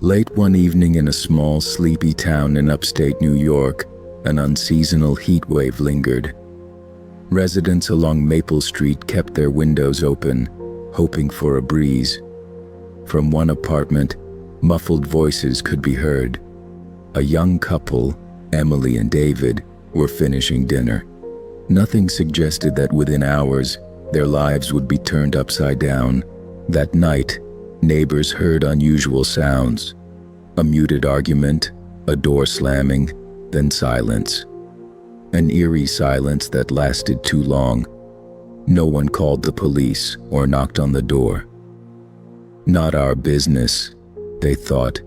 Late one evening in a small, sleepy town in upstate New York, an unseasonal heat wave lingered. Residents along Maple Street kept their windows open, hoping for a breeze. From one apartment, muffled voices could be heard. A young couple, Emily and David, were finishing dinner. Nothing suggested that within hours, their lives would be turned upside down. That night, neighbors heard unusual sounds. A muted argument, a door slamming, then silence. An eerie silence that lasted too long. No one called the police or knocked on the door. Not our business, they thought,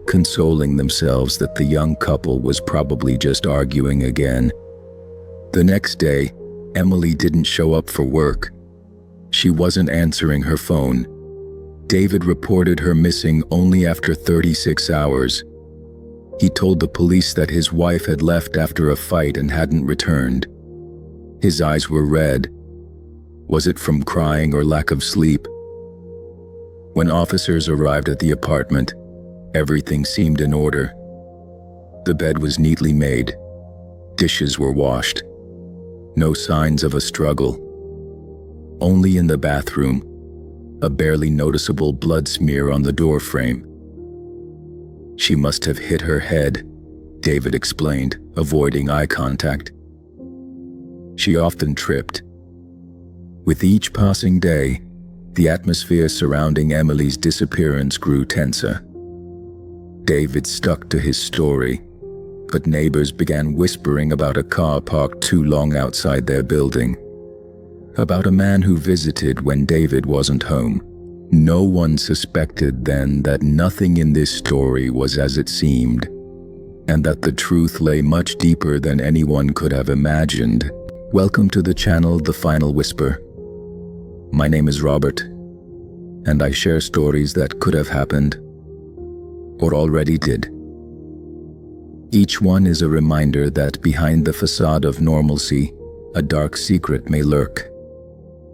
consoling themselves that the young couple was probably just arguing again. The next day, Emily didn't show up for work. She wasn't answering her phone. David reported her missing only after 36 hours. He told the police that his wife had left after a fight and hadn't returned. His eyes were red. Was it from crying or lack of sleep? When officers arrived at the apartment, everything seemed in order. The bed was neatly made. Dishes were washed. No signs of a struggle. Only in the bathroom, a barely noticeable blood smear on the door frame. She must have hit her head, David explained, avoiding eye contact. She often tripped. With each passing day, the atmosphere surrounding Emily's disappearance grew tenser. David stuck to his story, but neighbors began whispering about a car parked too long outside their building. About a man who visited when David wasn't home. No one suspected then that nothing in this story was as it seemed, and that the truth lay much deeper than anyone could have imagined. Welcome to the channel The Final Whisper. My name is Robert, and I share stories that could have happened, or already did. Each one is a reminder that behind the facade of normalcy, a dark secret may lurk.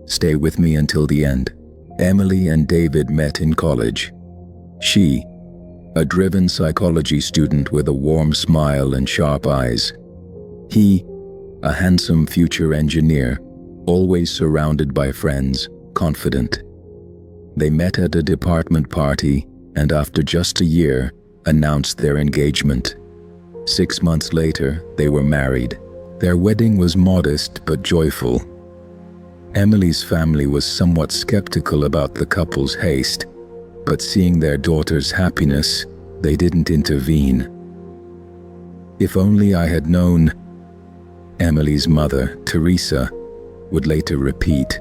Stay with me until the end. Emily and David met in college. She, a driven psychology student with a warm smile and sharp eyes. He, a handsome future engineer, always surrounded by friends, confident. They met at a department party and after just a year, announced their engagement. 6 months later, they were married. Their wedding was modest but joyful. Emily's family was somewhat skeptical about the couple's haste, but seeing their daughter's happiness, they didn't intervene. If only I had known, Emily's mother, Teresa, would later repeat,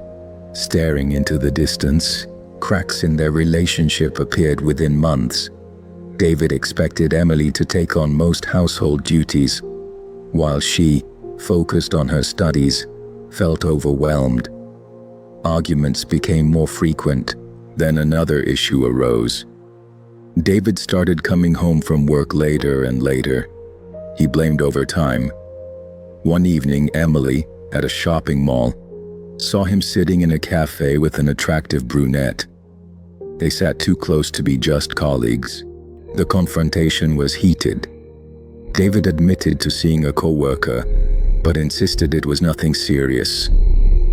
staring into the distance. Cracks in their relationship appeared within months. David expected Emily to take on most household duties, while she, focused on her studies, felt overwhelmed. Arguments became more frequent. Then another issue arose. David started coming home from work later and later. He blamed overtime. One evening, Emily, at a shopping mall, saw him sitting in a cafe with an attractive brunette. They sat too close to be just colleagues. The confrontation was heated. David admitted to seeing a coworker, but insisted it was nothing serious.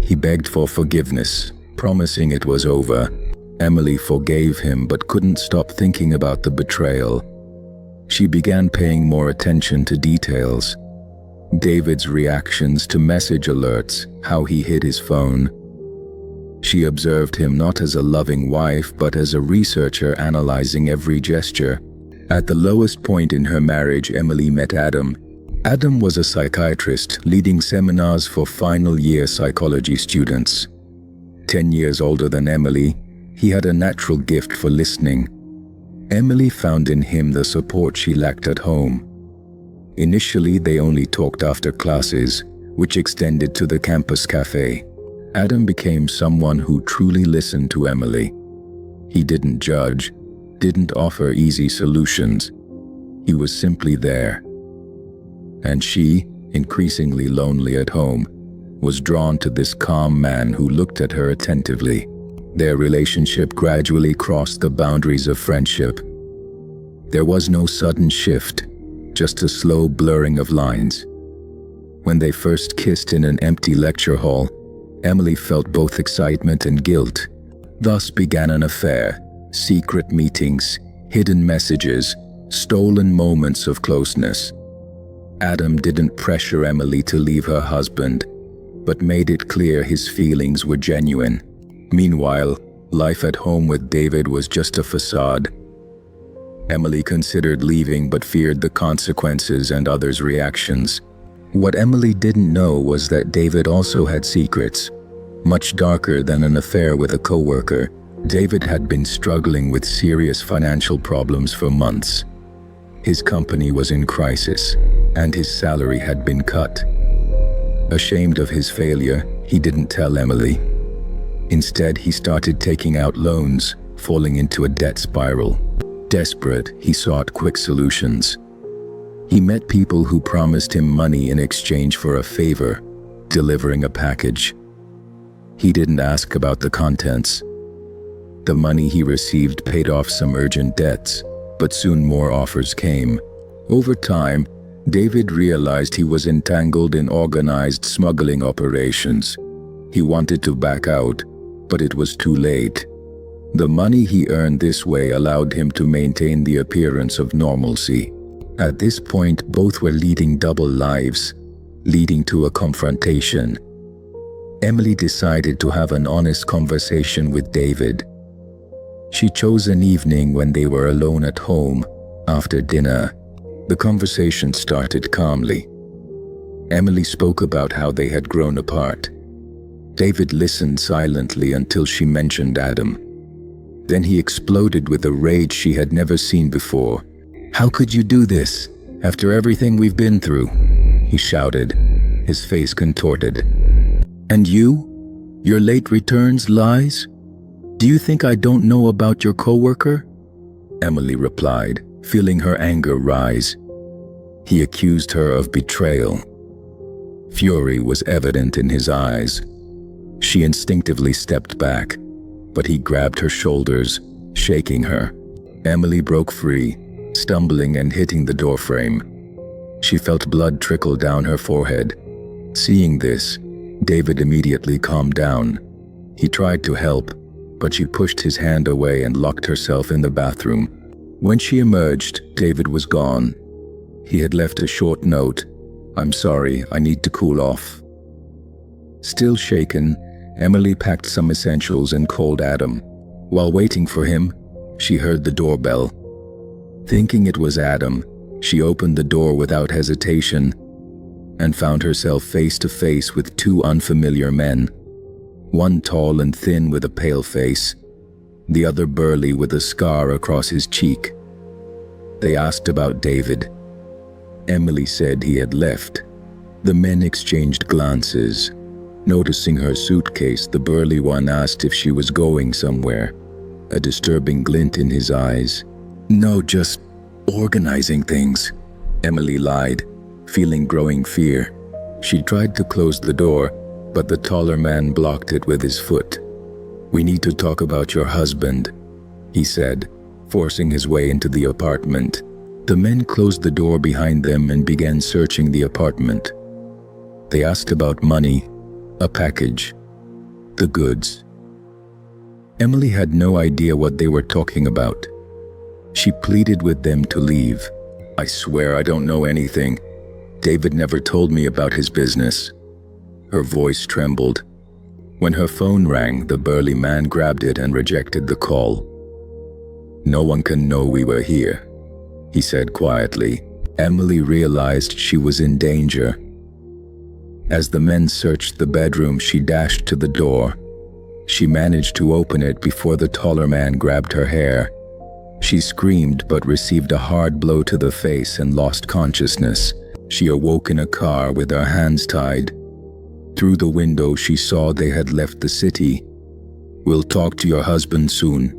He begged for forgiveness, promising it was over. Emily forgave him but couldn't stop thinking about the betrayal. She began paying more attention to details. David's reactions to message alerts, how he hid his phone. She observed him not as a loving wife but as a researcher analyzing every gesture. At the lowest point in her marriage, Emily met Adam. Adam was a psychiatrist leading seminars for final-year psychology students. 10 years older than Emily, he had a natural gift for listening. Emily found in him the support she lacked at home. Initially, they only talked after classes, which extended to the campus cafe. Adam became someone who truly listened to Emily. He didn't judge, didn't offer easy solutions. He was simply there. And she, increasingly lonely at home, was drawn to this calm man who looked at her attentively. Their relationship gradually crossed the boundaries of friendship. There was no sudden shift, just a slow blurring of lines. When they first kissed in an empty lecture hall, Emily felt both excitement and guilt. Thus began an affair: secret meetings, hidden messages, stolen moments of closeness. Adam didn't pressure Emily to leave her husband, but made it clear his feelings were genuine. Meanwhile, life at home with David was just a facade. Emily considered leaving but feared the consequences and others' reactions. What Emily didn't know was that David also had secrets. Much darker than an affair with a coworker, David had been struggling with serious financial problems for months. His company was in crisis, and his salary had been cut. Ashamed of his failure, he didn't tell Emily. Instead, he started taking out loans, falling into a debt spiral. Desperate, he sought quick solutions. He met people who promised him money in exchange for a favor, delivering a package. He didn't ask about the contents. The money he received paid off some urgent debts, but soon more offers came. Over time, David realized he was entangled in organized smuggling operations. He wanted to back out, but it was too late. The money he earned this way allowed him to maintain the appearance of normalcy. At this point, both were leading double lives, leading to a confrontation. Emily decided to have an honest conversation with David. She chose an evening when they were alone at home, after dinner. The conversation started calmly. Emily spoke about how they had grown apart. David listened silently until she mentioned Adam. Then he exploded with a rage she had never seen before. "How could you do this, after everything we've been through?" he shouted, his face contorted. "And you? Your late returns, lies? Do you think I don't know about your coworker?" Emily replied, feeling her anger rise. He accused her of betrayal. Fury was evident in his eyes. She instinctively stepped back, but he grabbed her shoulders, shaking her. Emily broke free, stumbling and hitting the doorframe. She felt blood trickle down her forehead. Seeing this, David immediately calmed down. He tried to help, but she pushed his hand away and locked herself in the bathroom. When she emerged, David was gone. He had left a short note: "I'm sorry, I need to cool off." Still shaken, Emily packed some essentials and called Adam. While waiting for him, she heard the doorbell. Thinking it was Adam, she opened the door without hesitation and found herself face to face with two unfamiliar men. One tall and thin with a pale face, the other burly with a scar across his cheek. They asked about David. Emily said he had left. The men exchanged glances. Noticing her suitcase, the burly one asked if she was going somewhere, a disturbing glint in his eyes. "No, just organizing things," Emily lied, feeling growing fear. She tried to close the door, but the taller man blocked it with his foot. "We need to talk about your husband," he said, forcing his way into the apartment. The men closed the door behind them and began searching the apartment. They asked about money, a package, the goods. Emily had no idea what they were talking about. She pleaded with them to leave. "I swear I don't know anything. David never told me about his business." Her voice trembled. When her phone rang, the burly man grabbed it and rejected the call. "No one can know we were here," he said quietly. Emily realized she was in danger. As the men searched the bedroom, she dashed to the door. She managed to open it before the taller man grabbed her hair. She screamed but received a hard blow to the face and lost consciousness. She awoke in a car with her hands tied. Through the window, she saw they had left the city. "We'll talk to your husband soon,"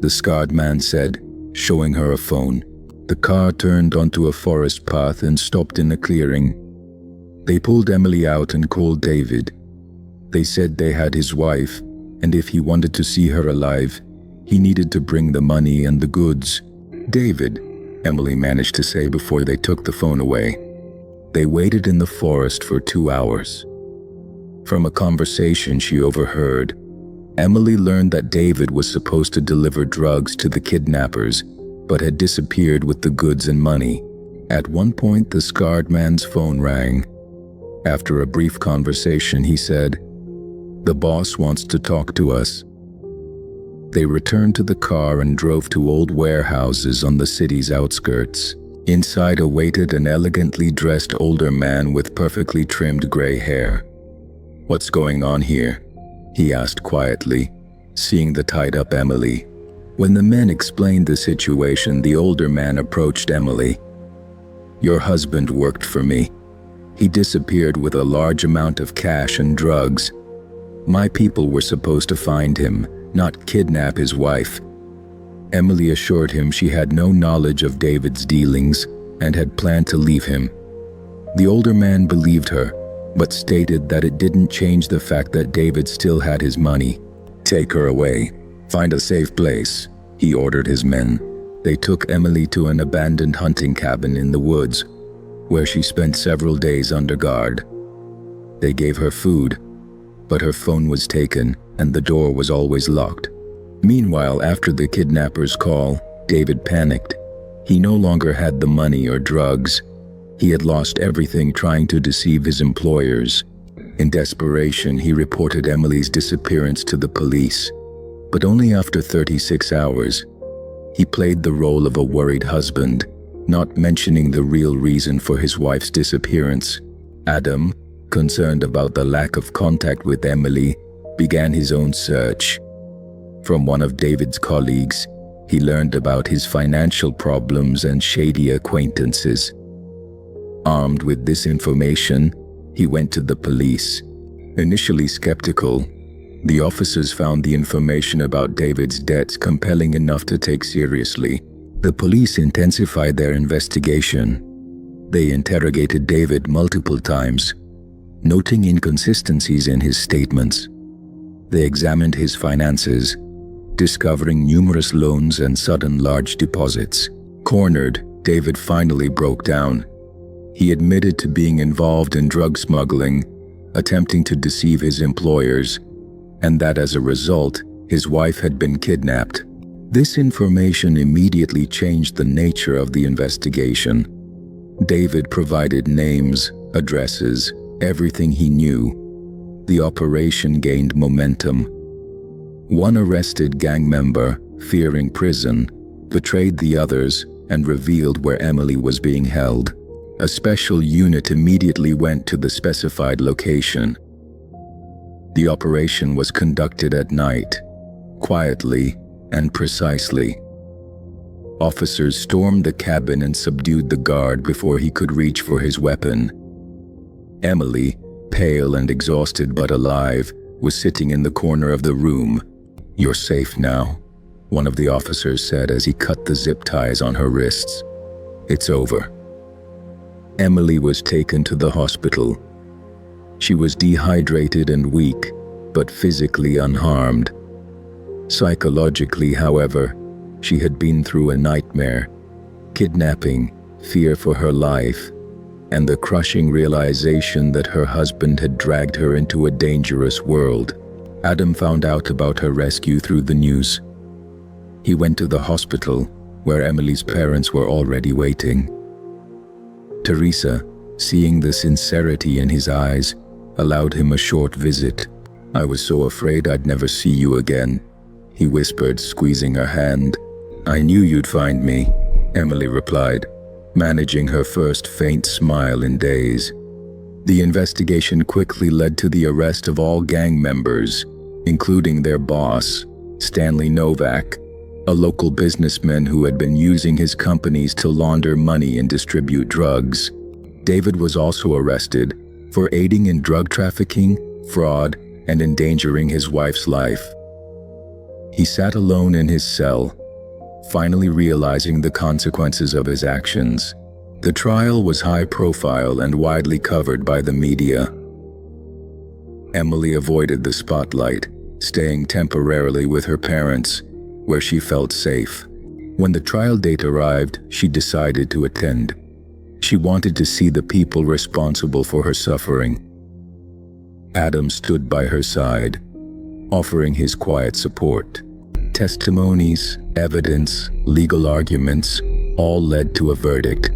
the scarred man said, showing her a phone. The car turned onto a forest path and stopped in a clearing. They pulled Emily out and called David. They said they had his wife, and if he wanted to see her alive, he needed to bring the money and the goods. "David, Emily managed to say before they took the phone away. They waited in the forest for 2 hours. From a conversation she overheard, Emily learned that David was supposed to deliver drugs to the kidnappers, but had disappeared with the goods and money. At one point, the scarred man's phone rang. After a brief conversation, he said, "The boss wants to talk to us." They returned to the car and drove to old warehouses on the city's outskirts. Inside awaited an elegantly dressed older man with perfectly trimmed gray hair. "What's going on here?" he asked quietly, seeing the tied-up Emily. When the men explained the situation, the older man approached Emily. "Your husband worked for me. He disappeared with a large amount of cash and drugs. My people were supposed to find him, not kidnap his wife." Emily assured him she had no knowledge of David's dealings and had planned to leave him. The older man believed her, but stated that it didn't change the fact that David still had his money. "Take her away. Find a safe place," he ordered his men. They took Emily to an abandoned hunting cabin in the woods, where she spent several days under guard. They gave her food, but her phone was taken and the door was always locked. Meanwhile, after the kidnappers' call, David panicked. He no longer had the money or drugs. He had lost everything trying to deceive his employers. In desperation, he reported Emily's disappearance to the police, but only after 36 hours. He played the role of a worried husband, not mentioning the real reason for his wife's disappearance. Adam, concerned about the lack of contact with Emily, began his own search. From one of David's colleagues, he learned about his financial problems and shady acquaintances. Armed with this information, he went to the police. Initially skeptical, the officers found the information about David's debts compelling enough to take seriously. The police intensified their investigation. They interrogated David multiple times, noting inconsistencies in his statements. They examined his finances, discovering numerous loans and sudden large deposits. Cornered, David finally broke down. He admitted to being involved in drug smuggling, attempting to deceive his employers, and that as a result, his wife had been kidnapped. This information immediately changed the nature of the investigation. David provided names, addresses, everything he knew. The operation gained momentum. One arrested gang member, fearing prison, betrayed the others and revealed where Emily was being held. A special unit immediately went to the specified location. The operation was conducted at night, quietly and precisely. Officers stormed the cabin and subdued the guard before he could reach for his weapon. Emily, pale and exhausted but alive, was sitting in the corner of the room. "You're safe now," one of the officers said as he cut the zip ties on her wrists. "It's over." Emily was taken to the hospital. She was dehydrated and weak, but physically unharmed. Psychologically, however, she had been through a nightmare, kidnapping, fear for her life, and the crushing realization that her husband had dragged her into a dangerous world. Adam found out about her rescue through the news. He went to the hospital, where Emily's parents were already waiting. Teresa, seeing the sincerity in his eyes, allowed him a short visit. "I was so afraid I'd never see you again," he whispered, squeezing her hand. "I knew you'd find me," Emily replied, managing her first faint smile in days. The investigation quickly led to the arrest of all gang members, including their boss, Stanley Novak, a local businessman who had been using his companies to launder money and distribute drugs. David was also arrested for aiding in drug trafficking, fraud, and endangering his wife's life. He sat alone in his cell, finally realizing the consequences of his actions. The trial was high profile and widely covered by the media. Emily avoided the spotlight, staying temporarily with her parents, where she felt safe. When the trial date arrived, she decided to attend. She wanted to see the people responsible for her suffering. Adam stood by her side, offering his quiet support. Testimonies, evidence, legal arguments, all led to a verdict.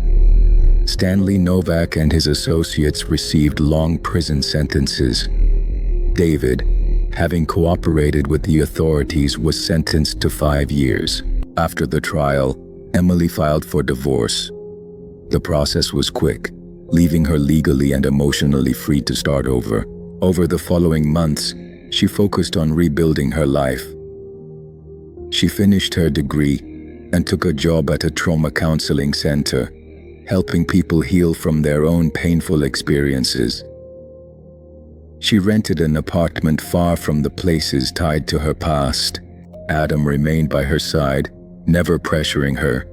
Stanley Novak and his associates received long prison sentences. David, having cooperated with the authorities, was sentenced to 5 years. After the trial, Emily filed for divorce. The process was quick, leaving her legally and emotionally free to start over. Over the following months, she focused on rebuilding her life. She finished her degree and took a job at a trauma counseling center, helping people heal from their own painful experiences. She rented an apartment far from the places tied to her past. Adam remained by her side, never pressuring her,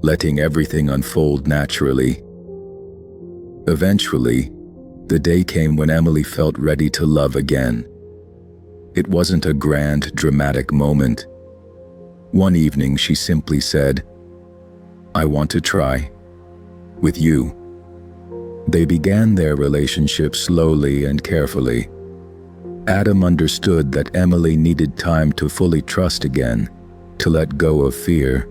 letting everything unfold naturally. Eventually, the day came when Emily felt ready to love again. It wasn't a grand, dramatic moment. One evening, she simply said, "I want to try. With you." They began their relationship slowly and carefully. Adam understood that Emily needed time to fully trust again, to let go of fear.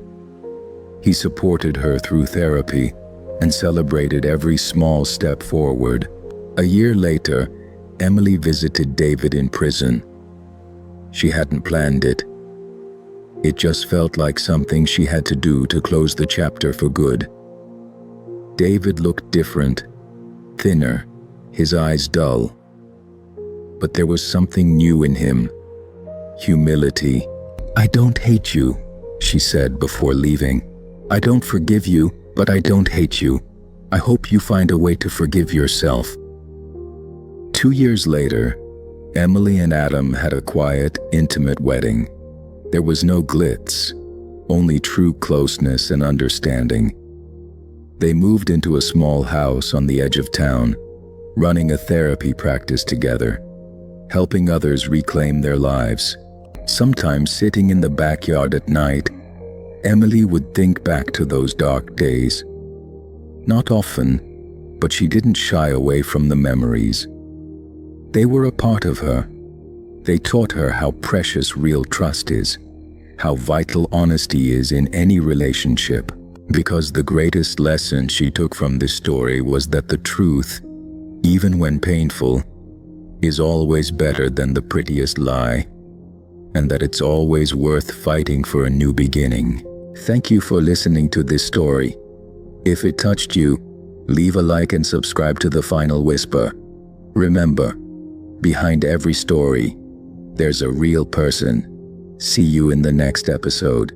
He supported her through therapy and celebrated every small step forward. A year later, Emily visited David in prison. She hadn't planned it. It just felt like something she had to do to close the chapter for good. David looked different, thinner, his eyes dull. But there was something new in him. Humility. "I don't hate you," she said before leaving. "I don't forgive you, but I don't hate you. I hope you find a way to forgive yourself." 2 years later, Emily and Adam had a quiet, intimate wedding. There was no glitz, only true closeness and understanding. They moved into a small house on the edge of town, running a therapy practice together, helping others reclaim their lives. Sometimes sitting in the backyard at night, Emily would think back to those dark days. Not often, but she didn't shy away from the memories. They were a part of her. They taught her how precious real trust is, how vital honesty is in any relationship. Because the greatest lesson she took from this story was that the truth, even when painful, is always better than the prettiest lie, and that it's always worth fighting for a new beginning. Thank you for listening to this story. If it touched you, leave a like and subscribe to The Final Whisper. Remember, behind every story, there's a real person. See you in the next episode.